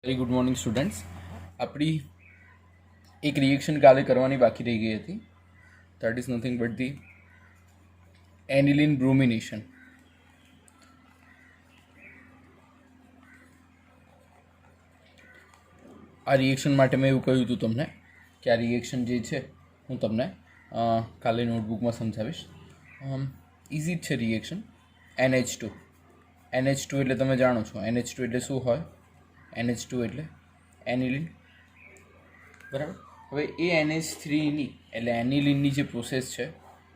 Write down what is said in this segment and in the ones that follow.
Very good morning students. આપણી એક reaction કાલે કરવાની બાકી રહી ગઈ હતી. That is nothing but the aniline bromination. આ રિએક્શન માટે મેં એવું કહ્યું હતું તમને કે આ રિએક્શન જે છે હું તમને કાલે નોટબુકમાં સમજાવીશ. ઇઝી જ છે રિએક્શન. NH2 એટલે તમે જાણો છો NH2 એટલે શું હોય. NH2 એટલે એનિલિન, બરાબર. હવે એ NH3ની એટલે એનિલિનની જે પ્રોસેસ છે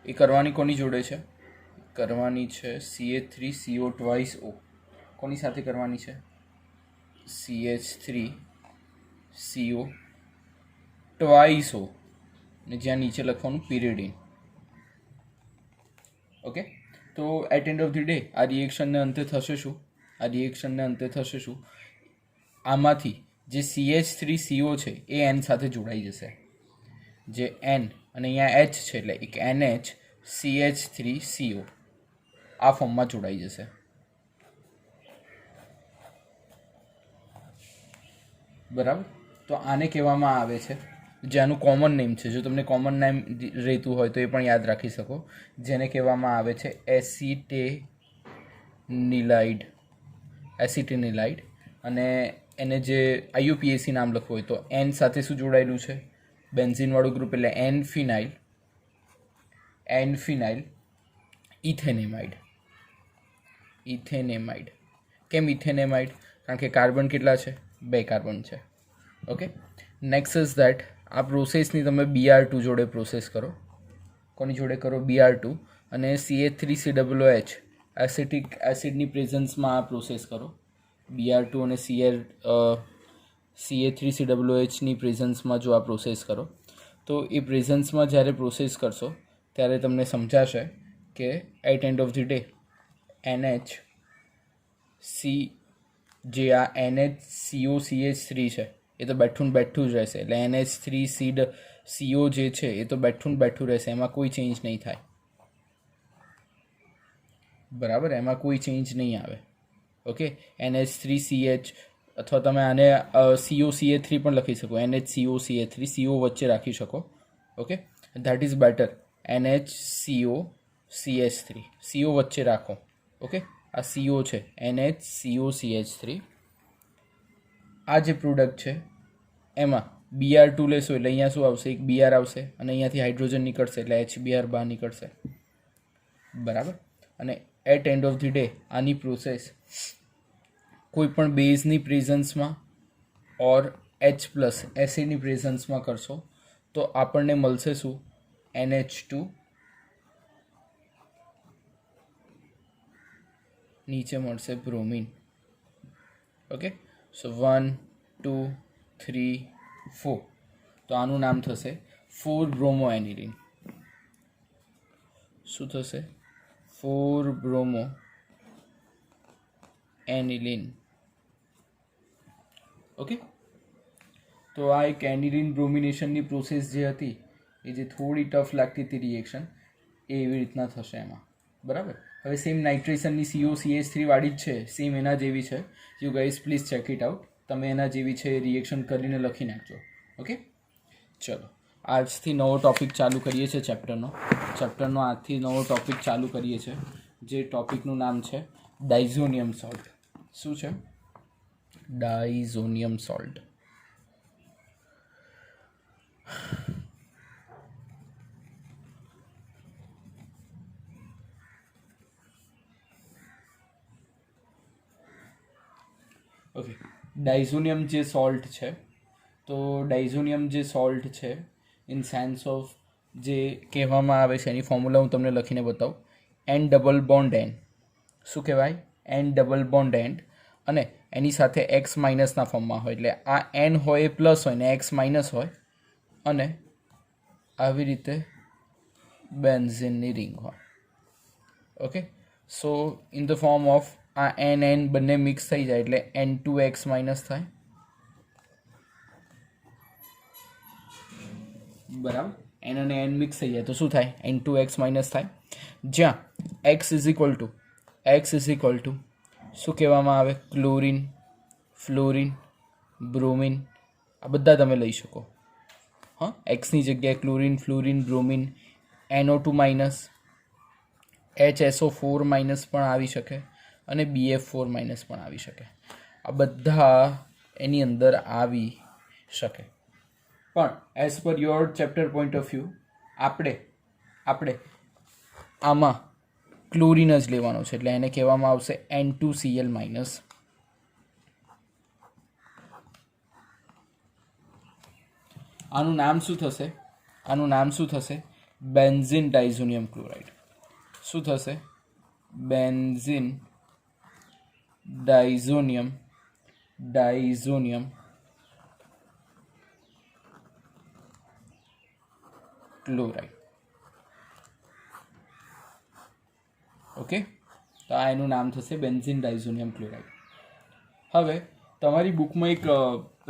એ કરવાની કોની જોડે છે? કરવાની છે CH3CO2O. કોની સાથે કરવાની છે? CH3CO2O ને જ્યાં નીચે લખવાનું પિરિડિન. ઓકે, તો at end of the day આ રિએક્શનને અંતે થશે શું? આમાંથી જે CH3CO છે એ N સાથે જોડાઈ જશે. જે N અને અહીંયા H છે એટલે એક NH CH3CO આ ફોર્મમાં જોડાઈ જશે. બરાબર. તો આને કહેવામાં આવે છે, જેનું કોમન નેમ છે, જો તમને કોમન નેમ રહેતું હોય તો એ પણ યાદ રાખી શકો, જેને કહેવામાં આવે છે એસિટેનિલાઇડ. અને એને જે IUPAC નામ લખવું હોય તો N સાથે શું જોડાયેલું છે? બેન્ઝીનવાળું ગ્રુપ એટલે N ફિનાઇલ ઇથેનેમાઇડ. કેમ ઇથેનેમાઇડ? કારણ કે કાર્બન કેટલા છે? 2 કાર્બન છે. ઓકે, નેક્સ્ટ ઇઝ દેટ આ પ્રોસેસની તમે Br2 જોડે પ્રોસેસ કરો. કોની જોડે કરો? Br2. અને CH3COOH એસિટિક એસિડની પ્રેઝન્સમાં આ પ્રોસેસ કરો. Br2 અને CH3COOHની પ્રેઝન્સમાં જો આ પ્રોસેસ કરો તો એ પ્રેઝન્સમાં જ્યારે પ્રોસેસ કરશો ત્યારે તમને સમજાશે કે at end of the day જે આ NHCOCH3 છે એ તો બેઠું જ રહેશે. એટલે NH3CO જે છે એ તો બેઠું રહેશે, એમાં કોઈ ચેન્જ નહીં થાય. બરાબર, એમાં કોઈ ચેન્જ નહીં આવે. ઓકે, NH3CH અથવા તમે આને COCH3 પણ લખી શકો. NHCOCH3 CO વચ્ચે રાખી શકો. Okay, that is better. NHCOCH3 CO વચ્ચે રાખો. ઓકે, આ CO છે NHCOCH3. આ જે પ્રોડક્ટ છે એમાં Br2 લેશો એટલે અહીંયા શું આવશે? એક Br આવશે અને અહીંયાથી હાઇડ્રોજન નીકળશે એટલે HBr બહાર નીકળશે. બરાબર. અને at end of the day આની પ્રોસેસ કોઈ પણ બેઝની પ્રેઝન્સમાં ઓર H+ એસિડની પ્રેઝન્સમાં કરશો તો આપણને મળશે શું? NH2, નીચે મળશે બ્રોમિન. ઓકે, સો 1 2 3 4. તો આનું નામ થશે 4-bromoaniline. શું થશે? 4-bromoaniline. ઓકે, તો આ એક એનિલિન બ્રોમિનેશનની પ્રોસેસ જે હતી એ જે થોડી ટફ લાગતી હતી રિએક્શન, એ એવી રીતના થશે એમાં. બરાબર. હવે સેમ નાઇટ્રેશનની COCH3 વાળી જ છે, સેમ એના જેવી છે. You guys please check it out. તમે એના જેવી છે રિએક્શન કરીને લખી નાખજો. ઓકે, ચલો આજથી નવો ટૉપિક ચાલુ કરીએ છીએ. ચેપ્ટરનો આજથી નવો ટૉપિક ચાલુ કરીએ છીએ, જે ટૉપિકનું નામ છે ડાઇઝોનિયમ સોલ્ટ. શું છે? ડાઇઝોનિયમ સોલ્ટ. ઓકે, ડાઇઝોનિયમ જે સોલ્ટ છે, તો ડાઇઝોનિયમ જે સોલ્ટ છે ઇન સેન્સ ઓફ જે કહેવામાં આવે છે એની ફોર્મ્યુલા હું તમને લખીને બતાવું. N=N. શું કહેવાય? N=N. અને એની સાથે X- ના ફોર્મમાં હોય, એટલે આ N હોય એ પ્લસ હોય ને X- હોય, અને આવી રીતે બેન્ઝીનની રિંગ હોય. Okay, so in the form of આ N બંને મિક્સ થઈ જાય એટલે N2X- થાય. બરાબર. N અને N મિક્સ થઈ જાય તો શું થાય? N2X- થાય. જ્યાં X ઇઝ ઇક્વલ ટુ શું કહેવામાં આવે? ક્લોરિન, ફ્લોરિન બ્રોમિન, આ બધા તમે લઈ શકો. હા, એક્સની જગ્યાએ chlorine, fluorine, bromine, NO2 minus, HSO4 minus પણ આવી શકે અને BF4 માઇનસ પણ આવી શકે. આ બધા એની અંદર આવી શકે. પણ as per your chapter point of view આપણે આમાં ક્લોરિન જ લેવાનો છે, એટલે એને કહેવામાં આવશે N2Cl માઇનસ. આનું નામ શું થશે? આનું નામ શું થશે? Benzene diazonium chloride. શું થશે? Benzene diazonium chloride. ઓકે, તો આ એનું નામ થશે બેન્ઝીન ડાઇઝોનિયમ ક્લોરાઇડ. હવે તમારી બુકમાં એક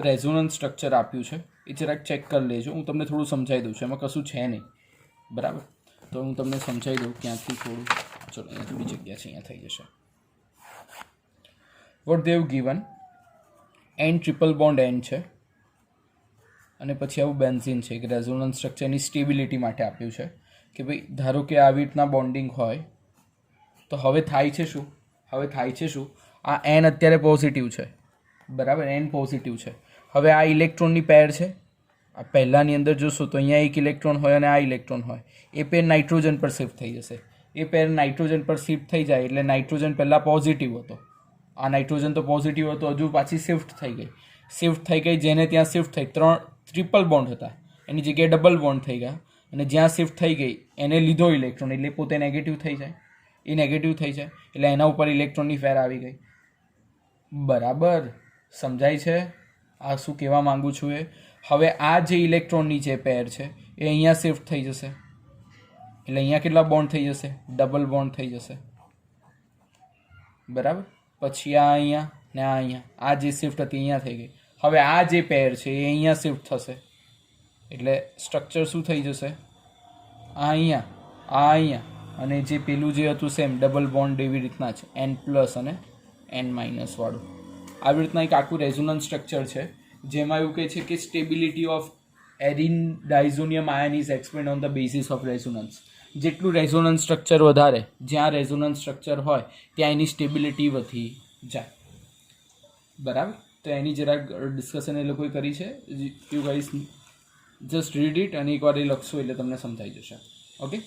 રેઝોનન્સ સ્ટ્રક્ચર આપ્યું છે, એ જરાક ચેક કરી લેજો. હું તમને થોડું સમજાવી દઉં છું, એમાં કશું છે નહીં, બરાબર? તો હું તમને સમજાવી દઉં ક્યાંથી થોડું. ચલો, અહીંયા થોડી જગ્યા છે, અહીંયા થઈ જશે. What they given N triple bond N છે અને પછી આવું બેન્ઝીન છે. એક રેઝોનન્સ સ્ટ્રક્ચરની સ્ટેબિલિટી માટે આપ્યું છે કે ભાઈ ધારો કે આવી રીતના બોન્ડિંગ હોય તો હવે થાય છે શું? આ N અત્યારે પોઝિટિવ છે, બરાબર? N પોઝિટિવ છે. હવે આ ઇલેક્ટ્રોનની પેર છે. આ પહેલાંની અંદર જોશો તો અહીંયા એક ઇલેક્ટ્રોન હોય અને આ ઇલેક્ટ્રોન હોય. એ પેર નાઇટ્રોજન પર શિફ્ટ થઈ જશે. એ પેર નાઇટ્રોજન પર શિફ્ટ થઈ જાય એટલે નાઇટ્રોજન પહેલાં પોઝિટિવ હતો, આ નાઇટ્રોજન તો પોઝિટિવ હતો, હજુ પાછી શિફ્ટ થઈ ગઈ. જેને ત્યાં શિફ્ટ થઈ, 3 ટ્રિપલ બોન્ડ હતા એની જગ્યાએ ડબલ બોન્ડ થઈ ગયા, અને જ્યાં શિફ્ટ થઈ ગઈ એને લીધો ઇલેક્ટ્રોન એટલે પોતે નેગેટિવ થઈ જાય. એ નેગેટિવ થઈ જાય એટલે એના ઉપર ઇલેક્ટ્રોનની ફેર આવી ગઈ. બરાબર સમજાય છે આ શું કહેવા માંગુ છું એ? હવે આ જે ઇલેક્ટ્રોનની જે પેર છે એ અહીંયા શિફ્ટ થઈ જશે એટલે અહીંયા કેટલા બોન્ડ થઈ જશે? ડબલ બોન્ડ થઈ જશે, બરાબર? પછી આ અહીંયા ને આ અહીંયા, આ જે શિફ્ટ હતી અહીંયા થઈ ગઈ. હવે આ જે પેર છે એ અહીંયા શિફ્ટ થશે એટલે સ્ટ્રક્ચર શું થઈ જશે? આ અહીંયા અને જે પેલું જે હતું સેમ ડબલ બોન્ડ એવી રીતના છે, N પ્લસ અને N માઇનસ વાળું. આવી રીતના એક આખું રેઝોનન્સ સ્ટ્રક્ચર છે જેમાં એવું કહે છે કે stability of arene diazonium ion is explained on the basis of resonance. જેટલું રેઝોનન્સ સ્ટ્રક્ચર વધારે, જ્યાં રેઝોનન્સ સ્ટ્રક્ચર હોય ત્યાં એની સ્ટેબિલિટી વધી જાય, બરાબર? તો એની જરાક ડિસ્કશન એ લોકોએ કરી છે. You guys just read it અને એકવાર એ લખશો એટલે તમને સમજાઈ જશે. ઓકે,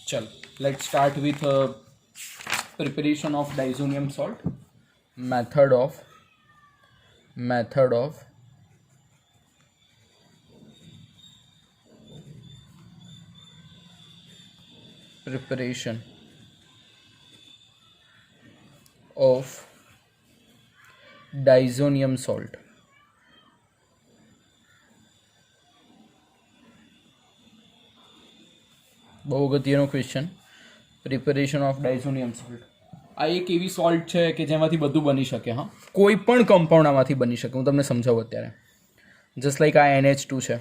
ચલો let's start with preparation of diazonium salt. Method of preparation of diazonium salt. બહુ અગત્યનો question. Preparation of diazonium salt. આ એક એવી સોલ્ટ છે કે જેમાંથી બધું બની શકે. હા, કોઈ પણ કમ્પાઉન્ડ આમાંથી બની શકે. હું તમને સમજાવું અત્યારે. જસ્ટ લાઈક આ NH2 છે.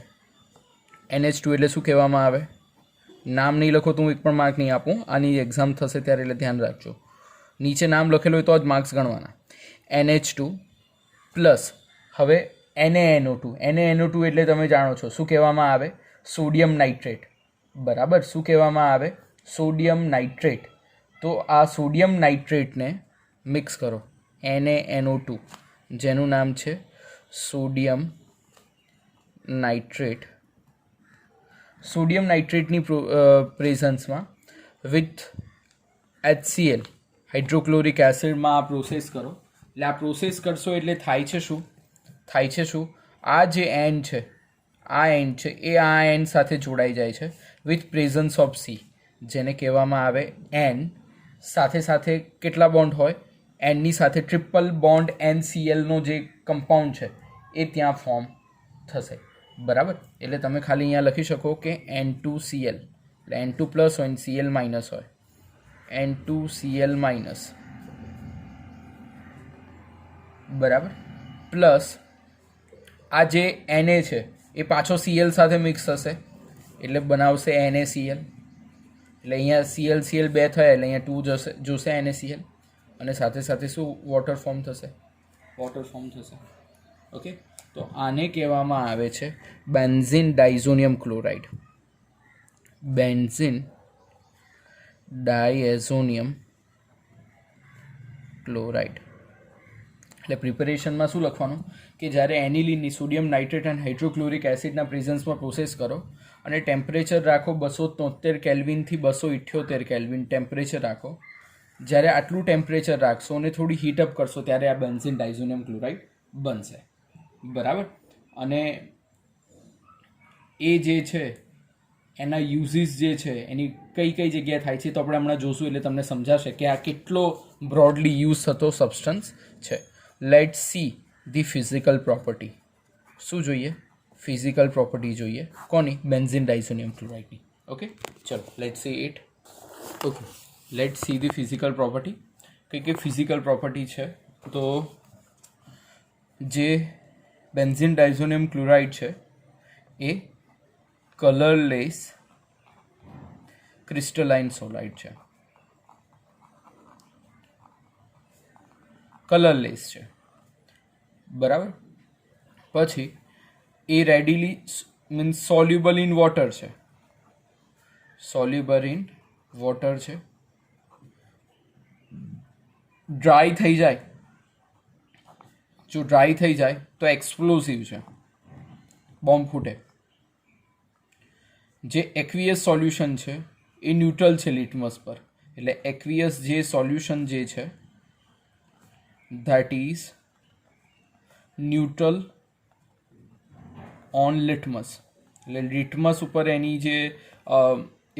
NH2 એટલે શું કહેવામાં આવે? નામ નહીં લખો તો હું એક પણ માર્ક નહીં આપું. આની એક્ઝામ થશે ત્યારે એટલે ધ્યાન રાખજો. નીચે નામ લખેલું હોય તો જ માર્ક્સ ગણવાના. NH2 પ્લસ હવે NaNO2. NaNO2 એટલે તમે જાણો છો શું કહેવામાં આવે? સોડિયમ નાઇટ્રેટ, બરાબર? શું કહેવામાં આવે? Sodium nitrate. તો આ સોડિયમ નાઇટ્રેટને મિક્સ કરો, NaNO2, જેનું નામ છે સોડિયમ નાઇટ્રેટ. સોડિયમ નાઇટ્રેટની પ્રેઝન્સમાં વિથ HCl હાઇડ્રોક્લોરિક એસિડમાં આ પ્રોસેસ કરો. એટલે આ પ્રોસેસ કરશો એટલે થાય છે શું? આ જે N છે એ આ N સાથે જોડાઈ જાય છે વિથ પ્રેઝન્સ ઓફ C, જેને કહેવામાં આવે N. સાથે કેટલા બોન્ડ હોય? Nની સાથે ટ્રિપલ બોન્ડ NClનો જે કમ્પાઉન્ડ છે એ ત્યાં ફોર્મ થશે, બરાબર? એટલે તમે ખાલી અહીંયા લખી શકો કે N2Cl, એટલે N2 પ્લસ હોય ને Cl માઇનસ હોય, N2Cl માઇનસ, બરાબર? પ્લસ આ જે Na છે એ પાછો Cl સાથે મિક્સ થશે એટલે બનાવશે NaCl. એટલે અહીંયા Cl બે થયા એટલે અહીંયા 2 જોશે NaCl, અને સાથે શું વોટર ફોર્મ થશે? ઓકે, તો આને કહેવામાં આવે છે benzene diazonium chloride. Benzene diazonium chloride. એટલે પ્રિપેરેશનમાં શું લખવાનું કે જ્યારે એનિલિનની સોડિયમ નાઇટ્રેટ અને હાઇડ્રોક્લોરિક એસિડના પ્રેઝન્સમાં પ્રોસેસ કરો અને ટેમ્પરેચર રાખો 273 કેલ્વિનથી 278 કેલ્વિન ટેમ્પરેચર રાખો. જ્યારે આટલું ટેમ્પરેચર રાખશો અને થોડી હીટઅપ કરશો ત્યારે આ બેન્ઝીન ડાઇઝોનિયમ ક્લોરાઇડ બનશે. બરાબર. અને એ જે છે એના યુઝિસ જે છે એની કઈ કઈ જગ્યાએ થાય છે તો આપણે હમણાં જોશું, એટલે તમને સમજાશે કે આ કેટલો બ્રોડલી યુઝ થતો સબસ્ટન્સ છે. Late see the physical property. શું જોઈએ? ફિઝિકલ પ્રોપર્ટી જોઈએ. કોની? બેન્ઝીન ડાઇઝોનિયમ ક્લોરાઇડની. ઓકે, ચલો let see it. Okay, let see the physical property. કઈ કઈ ફિઝિકલ પ્રોપર્ટી છે? તો જે બેન્ઝીન ડાઇઝોનિયમ ક્લોરાઇડ છે એ કલરલેસ ક્રિસ્ટલાઇન સોલાઇડ છે. કલરલેસ છે. બરાબર. પછી એ readily means soluble in water છે. સોલ્યુબલ ઇન વોટર છે. ડ્રાય થઈ જાય, જો ડ્રાય થઈ જાય તો એક્સપ્લોઝિવ છે, બોમ્બ ફૂટે. જે એક્વિયસ સોલ્યુશન છે એ ન્યુટ્રલ છે લિટમસ પર. એટલે એક્વિયસ જે સોલ્યુશન જે છે that is neutral on litmus. એટલે લિટમસ ઉપર એની જે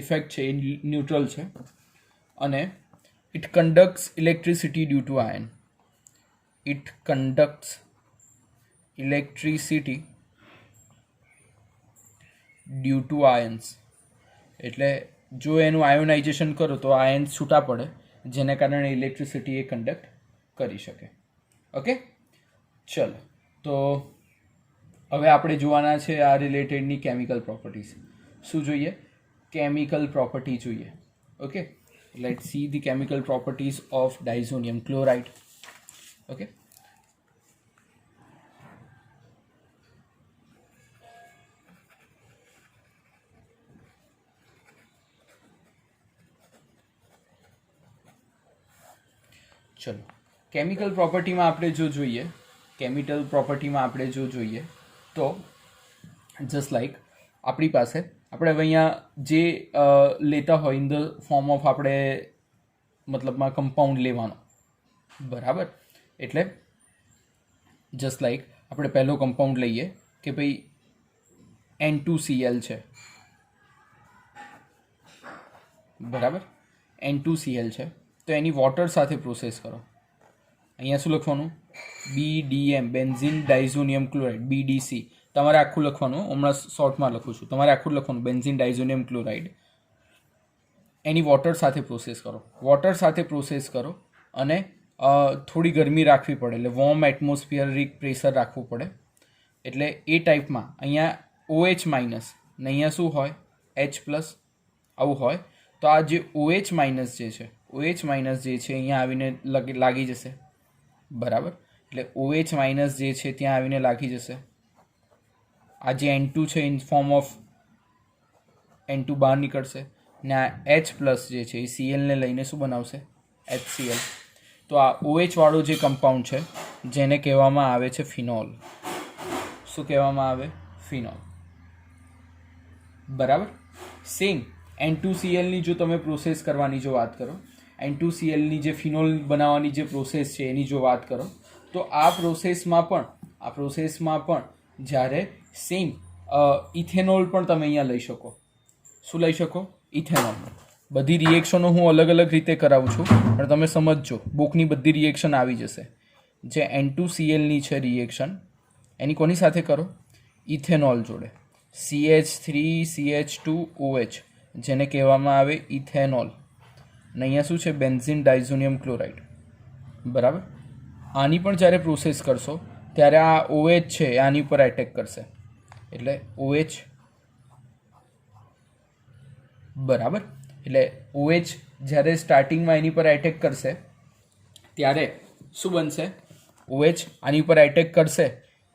ઇફેક્ટ છે એ ન્યુટ્રલ છે. અને it conducts electricity due to ion. It conducts electricity due to ions. એટલે જો એનું આયોનાઇઝેશન કરો તો આયન્સ છૂટા પડે, જેને કારણે ઇલેક્ટ્રિસિટી એ કન્ડક્ટ કરી શકે. ઓકે, ચલો તો હવે આપણે જોવાના છે આ રિલેટેડની કેમિકલ પ્રોપર્ટીઝ. શું જોઈએ? કેમિકલ પ્રોપર્ટી જોઈએ. Okay, let see the chemical properties of diazonium chloride. Okay, ચલો કેમિકલ પ્રોપર્ટીમાં આપણે જો જોઈએ તો જસ્ટ લાઈક આપણી પાસે આપણે હવે અહીંયા જે લેતા હોય ઇન ધ ફોર્મ ઓફ આપણે મતલબમાં કમ્પાઉન્ડ લેવાનો. બરાબર. એટલે જસ્ટ લાઈક આપણે પહેલો કમ્પાઉન્ડ લઈએ કે ભાઈ N2Cl છે. બરાબર. N2Cl છે તો એની વોટર સાથે પ્રોસેસ કરો. અહીંયા શું લખવાનું? BDM benzene diazonium chloride, BDC. તમારે આખું લખવાનું, હમણાં શોર્ટમાં લખું છું. તમારે આખું લખવાનું બેન્ઝીન ડાઇઝોનિયમ ક્લોરાઇડ. એની વોટર સાથે પ્રોસેસ કરો. વોટર સાથે પ્રોસેસ કરો અને થોડી ગરમી રાખવી પડે, એટલે વોર્મ એટમોસ્ફિયરિક પ્રેશર રાખવું પડે. એટલે એ ટાઈપમાં અહીંયા OH માઇનસ ને અહીંયા શું હોય? H પ્લસ આવું હોય. તો આ જે OH માઇનસ જે છે અહીંયા આવીને લાગી જશે. બરાબર. એટલે OH માઇનસ જે છે ત્યાં આવીને લાગી જશે. આ જે N2 છે ઇન ફોર્મ ઓફ N2 બહાર નીકળશે ને આ H પ્લસ જે છે એ Clને લઈને શું બનાવશે? HCl. તો આ OH વાળો જે કમ્પાઉન્ડ છે જેને કહેવામાં આવે છે ફિનોલ. શું કહેવામાં આવે? ફિનોલ. બરાબર. સેમ N2Clની જો તમે પ્રોસેસ કરવાની જો વાત કરો, N2Clની જે ફિનોલ બનાવવાની જે પ્રોસેસ છે એની જો વાત કરો તો આ પ્રોસેસમાં પણ જ્યારે સેમ ઇથેનોલ પણ તમે અહીંયા લઈ શકો. શું લઈ શકો? ઇથેનોલ. બધી રિએક્શનો હું અલગ અલગ રીતે કરાવું છું પણ તમે સમજજો, બુકની બધી રિએક્શન આવી જશે. જે N2Clની છે રિએક્શન એની કોની સાથે કરો? ઇથેનોલ જોડે. CH3CH2OH જેને કહેવામાં આવે ઇથેનોલ. અને અહીંયા શું છે? Benzene diazonium chloride. બરાબર. આની પણ જ્યારે પ્રોસેસ કરશો ત્યારે આ OH છે આની ઉપર એટેક કરશે. એટલે OH. બરાબર. એટલે OH જ્યારે સ્ટાર્ટિંગમાં એની પર એટેક કરશે ત્યારે શું બનશે? OH આની ઉપર એટેક કરશે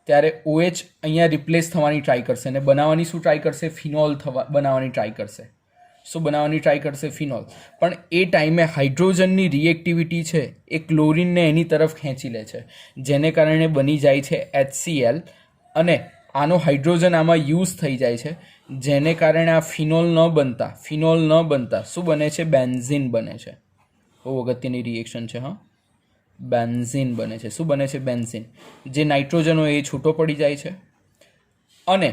ત્યારે OH અહીંયા રિપ્લેસ થવાની ટ્રાય કરશે અને બનાવવાની શું ટ્રાય કરશે? ફિનોલ બનાવવાની ટ્રાય કરશે. શું બનાવવાની ટ્રાય કરશે? ફિનોલ. પણ એ ટાઈમે હાઇડ્રોજનની રિએક્ટિવિટી છે એ ક્લોરિનને એની તરફ ખેંચી લે છે, જેને કારણે બની જાય છે HCl અને આનો હાઇડ્રોજન આમાં યુઝ થઈ જાય છે, જેને કારણે આ ફિનોલ ન બનતા શું બને છે? બેન્ઝીન બને છે. બહુ અગત્યની રિએક્શન છે. હા, બેન્ઝીન બને છે. શું બને છે? બેન્ઝીન. જે નાઇટ્રોજન હોય એ છૂટો પડી જાય છે અને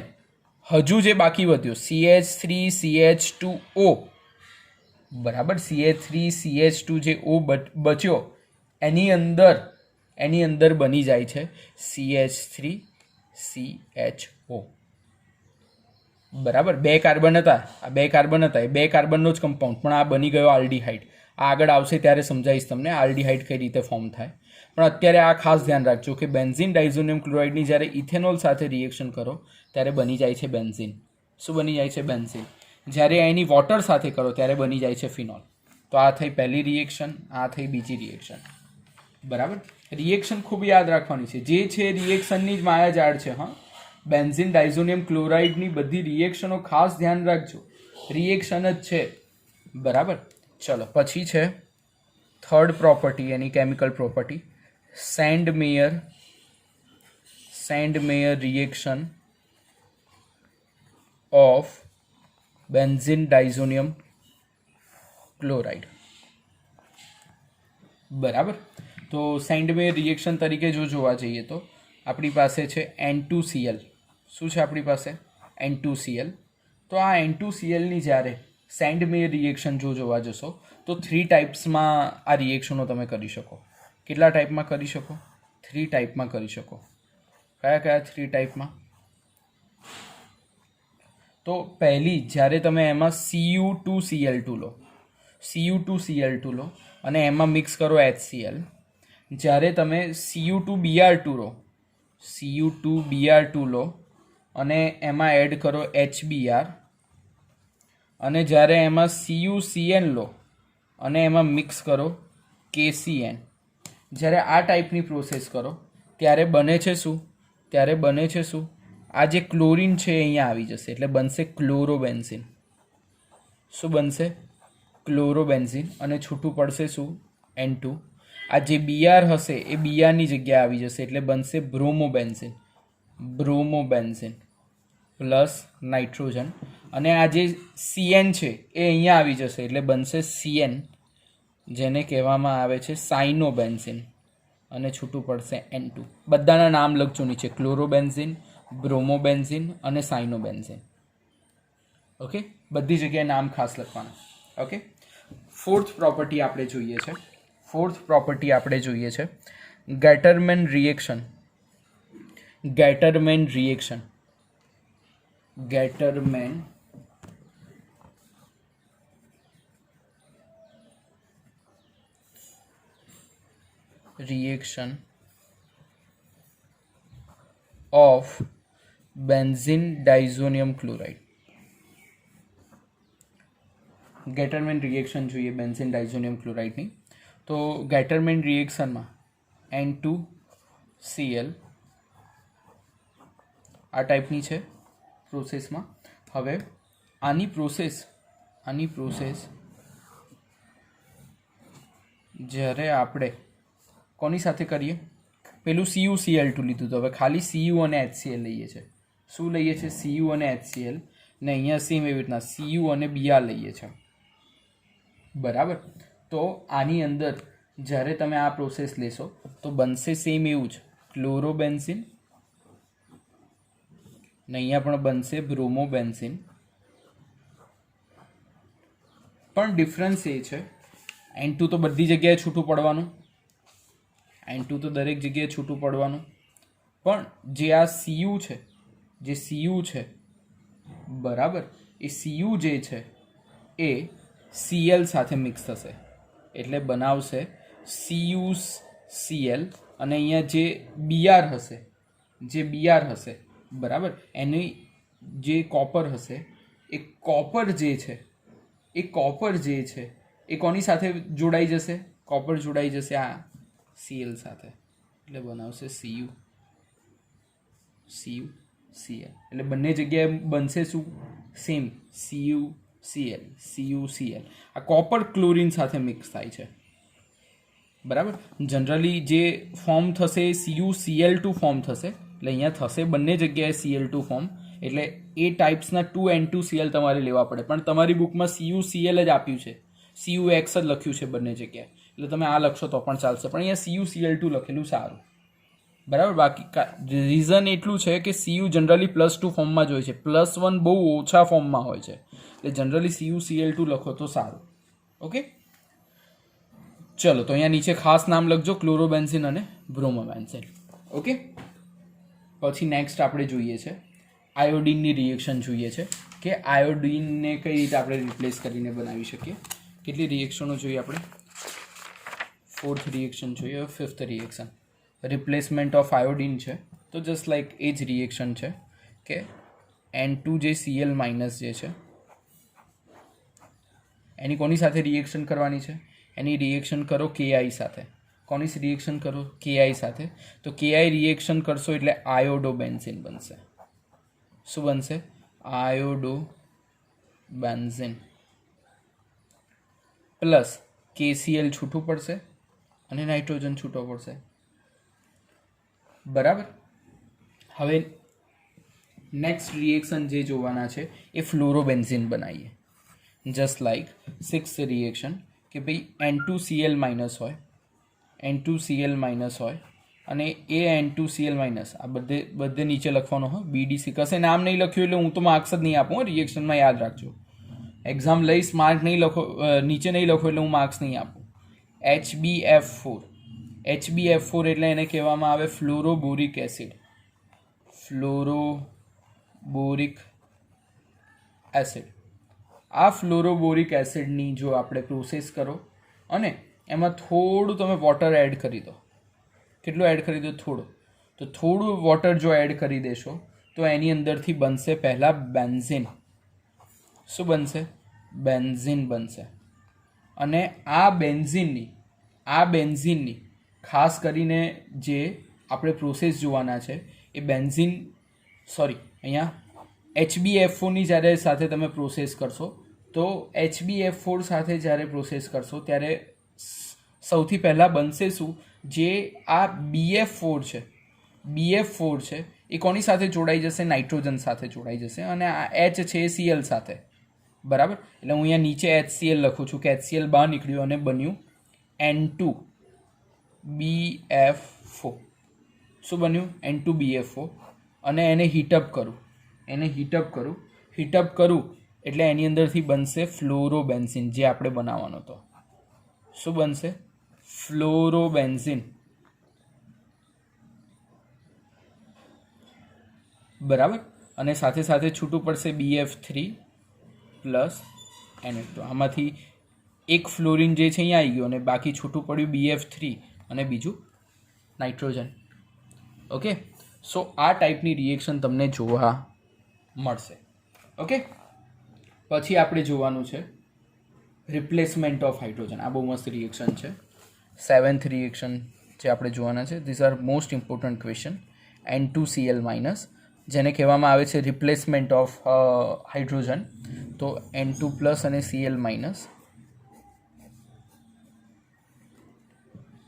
હજુ જે બાકી વધ્યો CH3CH2O, બરાબર, CH3CH2 જે O બચ્યો એની અંદર બની જાય છે CH3CHO. બરાબર, બે કાર્બન હતા, એ બે કાર્બનનો જ કમ્પાઉન્ડ, પણ આ બની ગયો આલ્ડીહાઇડ. આ આગળ આવશે ત્યારે સમજાવીશ તમને આલ્ડીહાઇડ કઈ રીતે ફોર્મ થાય. પણ અત્યારે આ ખાસ ધ્યાન રાખજો કે બેન્ઝીન ડાયઝોનિયમ ક્લોરાઇડની જ્યારે ઇથેનોલ સાથે રિએક્શન કરો ત્યારે બની જાય છે બેન્ઝીન. શું બની જાય છે? બેન્ઝીન. જ્યારે એની વોટર સાથે કરો ત્યારે બની જાય છે ફિનોલ. તો આ થઈ પહેલી રિએક્શન, આ થઈ બીજી રિએક્શન. બરાબર, રિએક્શન ખૂબ યાદ રાખવાની છે. જે છે રિએક્શનની જ માયાજાળ છે. હા, બેન્ઝીન ડાયઝોનિયમ ક્લોરાઇડની બધી રિએક્શનો ખાસ ધ્યાન રાખજો, રિએક્શન જ છે. બરાબર, ચલો પછી છે third property, any chemical property, send-mayor reaction of benzene diazonium chloride. બરાબર, તો સેન્ડ-મેયર રિએક્શન તરીકે જો જોવા જઈએ તો આપણી પાસે છે N2Cl. શું છે આપણી પાસે? N2Cl. તો આ N2Clની જ્યારે સેન્ડ-મેયર રિએક્શન જો જોવા જશો તો 3 ટાઈપ્સમાં આ રિએક્શનો તમે કરી શકો. કેટલા ટાઈપમાં કરી શકો? 3 ટાઈપમાં કરી શકો. કયા 3 ટાઈપમાં? તો પહેલી, જ્યારે તમે એમાં Cu2Cl2 લો અને એમાં મિક્સ કરો HCl. જ્યારે તમે Cu2Br2 લો અને એમાં એડ કરો HBr, અને જ્યારે એમાં CuCN લો અને એમાં મિક્સ કરો KCN. જ્યારે આ ટાઈપની પ્રોસેસ કરો ત્યારે બને છે શું? આ જે ક્લોરિન છે એ અહીંયા આવી જશે એટલે બનશે ક્લોરોબેન્ઝીન. શું બનશે? ક્લોરોબેન્ઝીન. અને છૂટું પડશે શું? N2. આ જે Br હશે એ Brની જગ્યાએ આવી જશે એટલે બનશે બ્રોમોબેન્ઝીન પ્લસ નાઇટ્રોજન. અને આ જે CN છે એ અહીંયા આવી જશે એટલે બનશે CN, જેને કહેવામાં આવે છે સાઇનોબેન્ઝીન, અને છૂટું પડશે N2. બધાના નામ લખજો નીચે, ક્લોરોબેન્ઝીન, બ્રોમોબેન્ઝીન અને સાઇનોબેન્ઝીન. ઓકે, બધી જગ્યાએ નામ ખાસ લખવાના. ઓકે, ફોર્થ પ્રોપર્ટી આપણે જોઈએ છે Gattermann reaction of benzene diazonium chloride. Gattermann reaction જોઈએ બેન્ઝીન ડાયઝોનિયમ ક્લોરાઇડની. તો ગેટરમેન રિએક્શનમાં N2Cl આ ટાઈપની છે પ્રોસેસમાં. હવે આની પ્રોસેસ જ્યારે આપણે કોની સાથે કરીએ? પેલું CuCl2 લીધું, તો હવે ખાલી Cu અને HCl લઈએ છીએ. શું લઈએ છીએ? Cu અને HCl. ને અહીંયા સેમ એવી રીતના Cu અને Br લઈએ છીએ. બરાબર, તો આની અંદર જ્યારે તમે આ પ્રોસેસ લેશો તો બનશે સેમ એવું જ ક્લોરોબેન્ઝીન, ને અહીંયા પણ બનશે બ્રોમોબેન્ઝીન. પણ ડિફરન્સ એ છે, N2 તો બધી જગ્યાએ છૂટું પડવાનું, પણ જે આ Cu છે બરાબર, એ Cu જે છે એ Cl સાથે મિક્સ થશે એટલે બનાવશે CuCl. અને અહીંયા જે Br હશે બરાબર, એની જે કોપર હશે એ કોપર જે છે એ કોની સાથે જોડાઈ જશે? કોપર જોડાઈ જશે આ Cl સાથે એટલે બનાવશે Cu. CuCl એટલે બંને જગ્યાએ બનશે શું સેમ CuCl. આ કોપર ક્લોરિન સાથે મિક્સ થાય છે, બરાબર. જનરલી જે ફોર્મ થશે CuCl2 ફોર્મ થશે, એટલે અહીંયા થશે બંને જગ્યાએ Cl2 ફોર્મ, એટલે એ ટાઈપ્સના 2N2Cl તમારે લેવા પડે. પણ તમારી બુકમાં CuCl જ આપ્યું છે, CuX જ લખ્યું છે બંને જગ્યાએ, એટલે તમે આ લખશો તો પણ ચાલશે, પણ અહીંયા CuCl2 લખેલું સારું, બરાબર. બાકી રીઝન એટલું છે કે Cu જનરલી +2 ફોર્મમાં જ હોય છે, +1 બહુ ઓછા ફોર્મમાં હોય છે, એટલે જનરલી CuCl2 લખો તો સારું. ઓકે, ચલો તો અહીંયા નીચે ખાસ નામ લખજો, ક્લોરોબેન્ઝિન અને બ્રોમોબેન્ઝિન. ઓકે, પછી નેક્સ્ટ આપણે જોઈએ છે આયોડિનની રિએક્શન જોઈએ છે કે આયોડિનને કઈ રીતે આપણે રિપ્લેસ કરીને બનાવી શકીએ. કેટલી રિએક્શનો જોઈએ આપણે? 4th રિએક્શન જોઈએ. 5th reaction replacement of iodine છે, તો જસ્ટ લાઈક એ જ રિએક્શન છે કે N2 જે Cl માઇનસ જે છે એની કોની સાથે રિએક્શન કરવાની છે? એની રિએક્શન કરો Ki સાથે. કોની રિએક્શન કરો? Ki સાથે. તો Ki રિએક્શન કરશો એટલે આયોડોબેન્ઝિન બનશે. શું બનશે? આયોડોબેન્ઝિન પ્લસ KCl છૂટું પડશે અને નાઇટ્રોજન છૂટો પડશે, બરાબર. હવે નેક્સ્ટ રિએક્શન જે જોવાના છે એ ફ્લોરોબેન્ઝિન બનાવીએ. જસ્ટ લાઈક 6th રિએક્શન કે ભાઈ N2Cl માઇનસ હોય, N2Cl માઇનસ હોય અને એ N2Cl માઇનસ આ બધે નીચે લખવાનો હોય. BDC કશે નામ નહીં લખ્યું એટલે હું તો માર્ક્સ જ નહીં આપું રિએક્શનમાં, યાદ રાખજો. એક્ઝામ લઈશ, માર્ક નહીં લખો, નીચે નહીં લખો એટલે હું માર્ક્સ નહીં આપું. HbF4 એટલે એને કહેવામાં આવે ફ્લોરોબોરિક એસિડ. ફ્લોરોબોરિક એસિડ. આ ફ્લોરોબોરિક એસિડની જો આપણે પ્રોસેસ કરો અને એમાં થોડું તમે વોટર એડ કરી દો. કેટલું એડ કરી દો? થોડું. તો થોડું વોટર જો એડ કરી દેશો તો એની અંદરથી બનશે પહેલાં બેન્ઝિન. શું બનશે? બેન્ઝિન બનશે. અને આ બેન્ઝિનની ખાસ કરીને જે આપણે પ્રોસેસ જોવાના છે એ બેન્ઝિન અહીંયા HbF4ની જ્યારે સાથે તમે પ્રોસેસ કરશો તો HbF4 સાથે જ્યારે પ્રોસેસ કરશો ત્યારે સૌથી પહેલાં બનશે શું? જે આ BF4 છે એ કોની સાથે જોડાઈ જશે? નાઇટ્રોજન સાથે જોડાઈ જશે અને આ H છે એ Cl સાથે, બરાબર. એટલે હું અહીંયા નીચે HCl લખું છું કે HCl બહાર નીકળ્યું અને બન્યું N2BF4. શું બન્યું? N2BF4. અને એને હીટઅપ કરું એટલે એની અંદરથી બનશે ફ્લોરોબેન્ઝિન, જે આપણે બનાવવાનો હતો. શું બનશે? ફ્લોરોબેન્ઝિન, બરાબર. અને સાથે સાથે છૂટું પડશે BF3 પ્લસ NH2. આમાંથી એક ફ્લોરિન જે છે અહીંયા આવી ગયો અને બાકી છૂટું પડ્યું BF3 અને બીજું નાઇટ્રોજન. ઓકે, સો આ ટાઈપની રિએક્શન તમને જોવા મળશે. ઓકે, પછી આપણે જોવાનું છે રિપ્લેસમેન્ટ ઓફ હાઇડ્રોજન. આ બહુ મસ્ત રિએક્શન છે. 7th રિએક્શન જે આપણે જોવાના છે. This R most important question. N2Cl minus, જેને કહેવામાં આવે છે રિપ્લેસમેન્ટ ઓફ હાઇડ્રોજન. તો N2 પ્લસ અને Cl માઇનસ.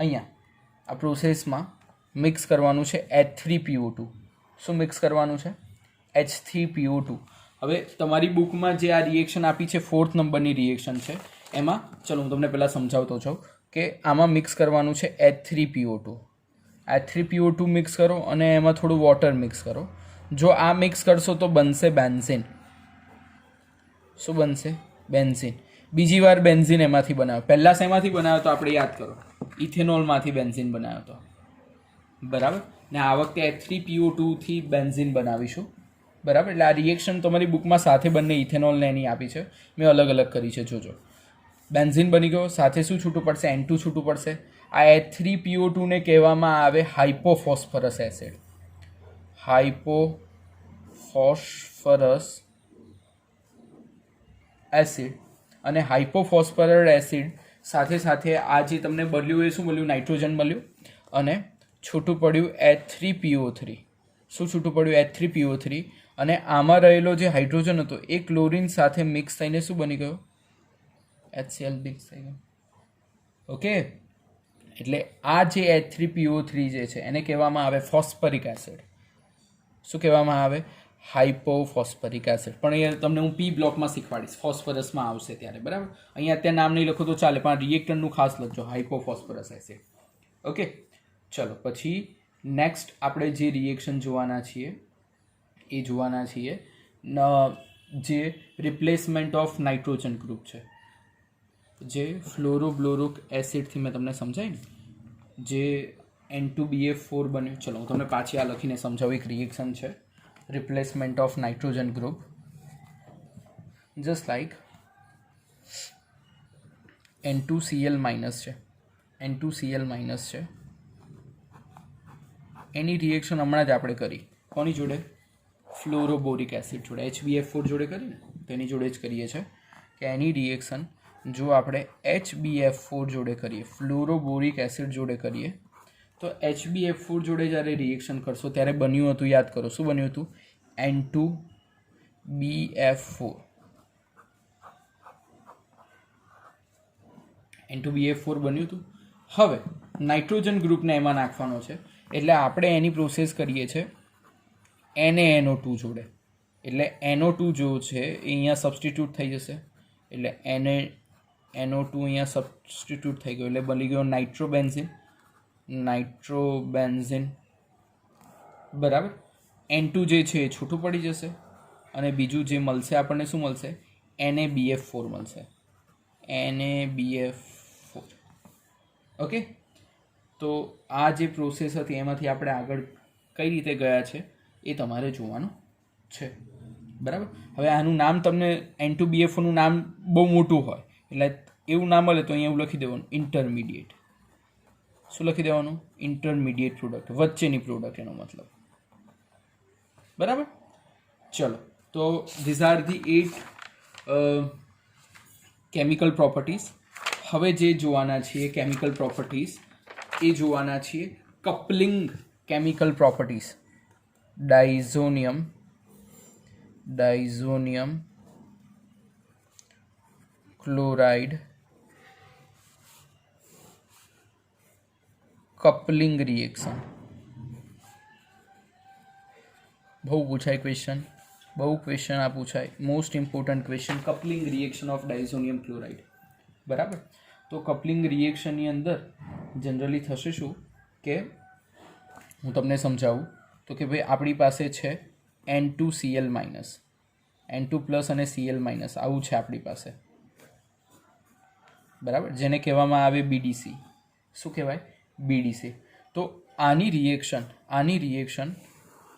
અહીંયા આ પ્રોસેસમાં મિક્સ કરવાનું છે H3PO2. શું મિક્સ કરવાનું છે? H3PO2. હવે તમારી બુકમાં જે આ રિએક્શન આપી છે 4th નંબરની રિએક્શન છે એમાં, ચલો હું તમને પહેલાં સમજાવતો છું કે આમાં મિક્સ કરવાનું છે H3PO2. H3PO2 મિક્સ કરો અને એમાં થોડું વોટર મિક્સ કરો. જો આ મિક્સ કરશો તો બનશે બેન્ઝિન. શું બનશે? બેન્ઝિન. બીજી વાર બેન્ઝિન એમાંથી બનાવ્યો. પહેલાં શેમાંથી બનાવ્યો તો આપણે યાદ કરો, ઇથેનોલમાંથી બેન્ઝિન બનાવ્યો હતો, બરાબર. ને આ વખતે H3PO2થી બેન્ઝિન બનાવીશું, બરાબર. એટલે આ રિએક્શન તમારી બુકમાં સાથે બંને ઇથેનોલને એની આપી છે, મેં અલગ અલગ કરી છે. જોજો, બેન્ઝિન બની ગયો, સાથે શું છૂટું પડશે? N2 છૂટું પડશે. આ H3PO2ને કહેવામાં આવે હાઇપોફોસ્ફરસ એસિડ. હાઇપોફોસ્ફરસ એસિડ. અને હાઇપોફોસ્ફરસ એસિડ સાથે સાથે આ જે તમને મળ્યું એ શું મળ્યું? નાઇટ્રોજન મળ્યું અને છૂટું પડ્યું H3PO3. શું છૂટું પડ્યું? H3PO3 અને આમાં રહેલો જે હાઇડ્રોજન હતો એ ક્લોરીન સાથે મિક્સ થઈને શું બની ગયો? HCl મિક્સ થઈ ગયો. ઓકે, એટલે આ જે H3PO3 જે છે એને કહેવામાં આવે ફોસ્ફરિક એસિડ. શું કહેવામાં આવે? હાઇપોફોસ્ફરિક એસિડ. પણ એ તમને હું પી બ્લોકમાં શીખવાડીશ, ફોસ્ફરસમાં આવશે ત્યારે, બરાબર? અહીંયા અત્યારે નામ નહીં લખો તો ચાલે, પણ રિએક્ટરનું ખાસ લખજો, હાઇપોફોસ્ફરસ એસિડ. ઓકે, ચલો પછી નેક્સ્ટ આપણે જે રિએક્શન જોવાના છીએ એ જોવાના છીએ જે રિપ્લેસમેન્ટ ઓફ નાઇટ્રોજન ગ્રુપ છે, જે ફ્લોરોબ્લોરિક એસિડથી મેં તમને સમજાય ને, જે N2BF4 બન્યું. ચલો હું તમને પાછી આ લખીને સમજાવું. એક રિએક્શન છે replacement of nitrogen group, just like N2Cl minus છે, N2Cl માઇનસ છે. એની રિએક્શન હમણાં જ આપણે કરી. કોની જોડે? ફ્લોરોબોરિક એસિડ જોડે, HBF4 જોડે કરી ને, તેની જોડે જ કરીએ છીએ કે એની રિએક્શન જો આપણે HBF4 જોડે કરીએ, ફ્લોરોબોરિક એસિડ જોડે કરીએ, તો HBF4 જોડે જ્યારે રિએક્શન કરશો ત્યારે બન્યું હતું, યાદ કરો શું બન્યું હતું? N2BF4. N2BF4 બન્યું હતું. હવે નાઇટ્રોજન ગ્રુપને એમાં નાખવાનો છે, એટલે આપણે એની પ્રોસેસ કરીએ છીએ NaNO2 જોડે. એટલે NO2 જો છે એ અહીંયા સબસ્ટિટ્યૂટ થઈ જશે, એટલે NaNO2 અહીંયા સબસ્ટિટ્યૂટ થઈ ગયો, એટલે બની ગયો નાઇટ્રોબેન્ઝિન. બરાબર. N2 જે છે એ છૂટું પડી જશે અને બીજું જે મળશે આપણને શું મળશે? NaBF4 મળશે. NaBF4. ઓકે, તો આ જે પ્રોસેસ હતી એમાંથી આપણે આગળ કઈ રીતે ગયા છે એ તમારે જોવાનું છે, બરાબર? હવે આનું નામ તમને N2BF4નું નામ બહુ મોટું હોય એટલે એવું ના મળે તો અહીંયા એવું લખી દેવાનું ઇન્ટરમીડિયેટ. શું લખી દેવાનું? ઇન્ટરમીડિયેટ પ્રોડક્ટ, વચ્ચેની પ્રોડક્ટ એનો મતલબ, બરાબર? ચલો, તો these are the 8 chemical properties. હવે જે જોવાના છીએ કેમિકલ પ્રોપર્ટીઝ એ જોવાના છીએ coupling chemical properties. Diazonium chloride coupling reaction. બહુ પૂછાય ક્વેશ્ચન, બહુ ક્વેશ્ચન આ પૂછાય. Most important question, coupling reaction of diazonium chloride. બરાબર? તો કપલિંગ રિએક્શનની અંદર જનરલી થશે શું કે હું તમને સમજાવું તો કે ભાઈ આપણી પાસે છે N2Cl માઇનસ, N2 પ્લસ અને Cl માઇનસ આવું છે આપણી પાસે, બરાબર? જેને કહેવામાં આવે BDC. શું કહેવાય? BDC. તો આની રિએક્શન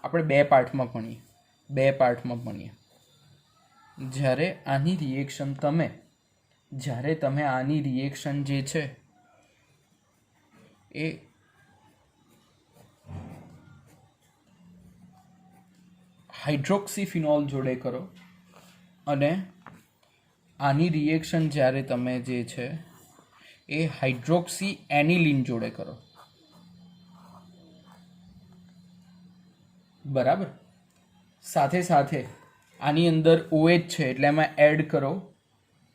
આપણે બે પાર્ટમાં ભણીએ. જ્યારે તમે આની રિએક્શન જે છે એ હાઇડ્રોક્સીફિનોલ જોડે કરો અને આની રિએક્શન જ્યારે તમે જે છે એ હાઇડ્રોક્સી એનિલિન જોડે કરો, બરાબર? સાથે સાથે આની અંદર OH છે એટલે એમાં એડ કરો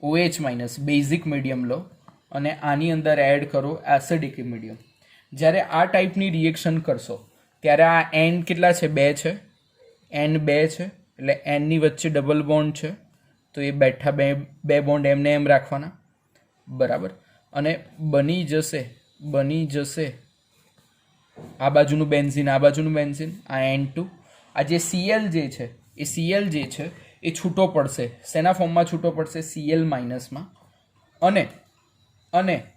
OH માઇનસ, બેઝિક મીડિયમ લો, અને આની અંદર એડ કરો એસિડિક મીડિયમ. જ્યારે આ ટાઈપની રિએક્શન કરશો ત્યારે આ N કેટલા છે? 2 છે. N 2 છે એટલે N ની વચ્ચે ડબલ બોન્ડ છે, તો એ બેઠા બે બોન્ડ એમને એમ રાખવાના, બરાબર? અને બની જશે આ બાજુનું બેન્ઝીન, આ બાજુનું બેન્ઝીન, આ N2. આ જે Cl જે છે એ છૂટો પડશે. શેના ફોર્મમાં છૂટો પડશે? Cl માઇનસમાં. અને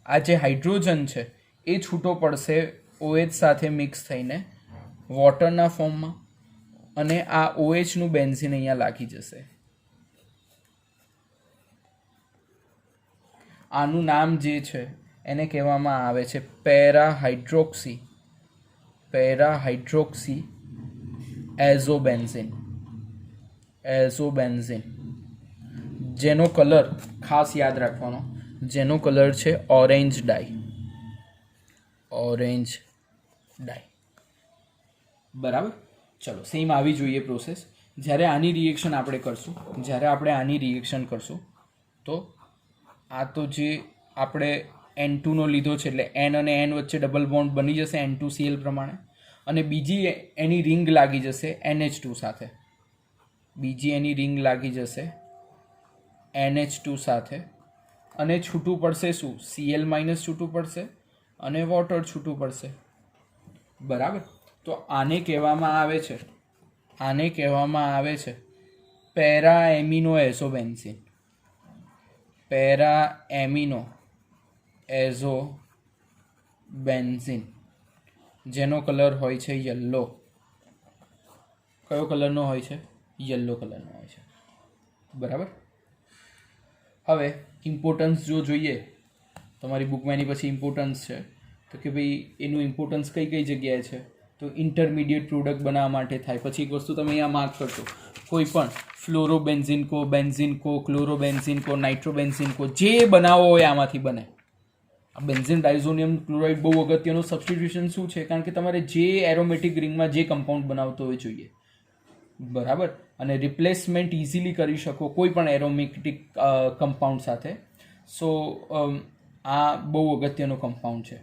આ જે હાઇડ્રોજન છે એ છૂટો પડશે OH સાથે મિક્સ થઈને વોટરના ફોર્મમાં, અને આ OH નું બેન્ઝીન અહીંયા લાગી જશે. આનું નામ જે છે એને કહેવામાં આવે છે પેરાહાઇડ્રોક્સી એઝોબેન્ઝીન. જેનો કલર ખાસ યાદ રાખવાનો, જેનો કલર છે ઓરેન્જ ડાઈ, બરાબર? ચલો સેમ આવી જોઈએ પ્રોસેસ. જ્યારે આની રિએક્શન આપણે કરશું તો આ તો જે આપણે N2નો લીધો છે એટલે N અને N વચ્ચે ડબલ બોન્ડ બની જશે N2Cl પ્રમાણે, અને બીજી એની રિંગ લાગી જશે NH2 સાથે, NH2 સાથે, અને છૂટું પડશે શું? Cl માઇનસ છૂટું પડશે અને વોટર છૂટું પડશે. બરાબર. તો આને કહેવામાં આવે છે પેરા એમિનો એઝોબેન્ઝીન, જેનો કલર હોય છે યલો. કયો કલરનો હોય છે? યલો કલરનો હોય છે. બરાબર. હવે ઇમ્પોર્ટન્સ જો જોઈએ, તમારી બુકમાં એની પછી ઇમ્પોર્ટન્સ છે, તો કે ભાઈ એનું ઇમ્પોર્ટન્સ કઈ કઈ જગ્યાએ છે? તો ઇન્ટરમીડિયેટ પ્રોડક્ટ બનાવવા માટે થાય. પછી એક વસ્તુ તમે અહીંયા માર્ક કરજો, કોઈ પણ ફ્લોરોબેન્ઝીન કો, બેન્ઝીન કો, ક્લોરોબેન્ઝીન કો, નાઇટ્રોબેન્ઝીન કો, જે બનાવો હોય આમાંથી બને. આ બેન્ઝીન ડાયઝોનિયમ ક્લોરાઇડ બહુ અગત્યનું સબસ્ટિટ્યુશન શું છે? કારણ કે તમારે જે એરોમેટિક રિંગમાં જે કમ્પાઉન્ડ બનાવતો હોય જોઈએ. બરાબર. અને રિપ્લેસમેન્ટ ઇઝીલી કરી શકો કોઈ પણ એરોમેટિક કમ્પાઉન્ડ સાથે. સો આ બહુ અગત્યનો કમ્પાઉન્ડ છે.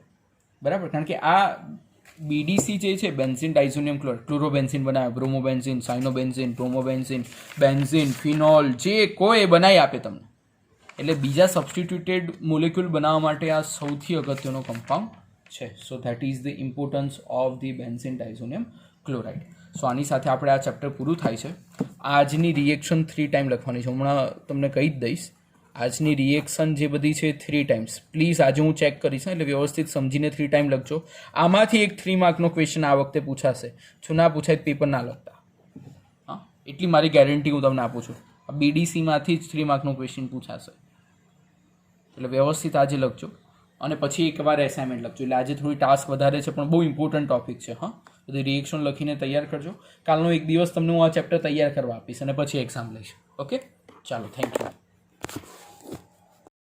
બરાબર. કારણ કે આ BDC જે છે, બેન્ઝીન ડાયઝોનિયમ ક્લોરાઇડ, ક્લોરોબેન્ઝીન બનાવે, બ્રોમોબેન્ઝીન, સાઇનોબેન્ઝીન, બ્રોમોબેન્ઝીન, બેન્ઝીન, ફિનોલ, જે કોઈ બનાવી આપે તમને. એટલે બીજા સબસ્ટિટ્યુટેડ મોલેક્યુલ બનાવવા માટે આ સૌથી અગત્યનો કમ્પાઉન્ડ છે. So that is the importance of the benzene diazonium chloride. So આની સાથે આપણે આ ચેપ્ટર પૂરું થાય છે. આજની રિએક્શન 3 ટાઈમ લખવાની છે, હમણાં તમને કહી જ દઈશ. આજની રિએક્શન જે બધી છે 3 ટાઈમ્સ. પ્લીઝ આજે હું ચેક કરીશ, એટલે વ્યવસ્થિત સમજીને 3 ટાઈમ લખજો. આમાંથી એક 3 માર્કનો ક્વેશ્ચન આ વખતે પૂછાશે. જો ના પૂછાય પેપર ના લખતા. હા, એટલી મારી ગેરંટી હું તમને આપું છું. આ BDCમાંથી જ 3 માર્કનો ક્વેશ્ચન પૂછાશે. એટલે વ્યવસ્થિત આજે લખજો, અને પછી એકવાર એસાઇનમેન્ટ લખજો. એટલે આજે થોડી ટાસ્ક વધારે છે, પણ બહુ ઇમ્પોર્ટન્ટ ટોપિક છે. હા, બધી રિએક્શન લખીને તૈયાર કરજો. કાલનો એક દિવસ તમને હું આ ચેપ્ટર તૈયાર કરવા આપીશ, અને પછી એક્ઝામ લઈશ. ઓકે, ચાલો, થેન્ક યુ.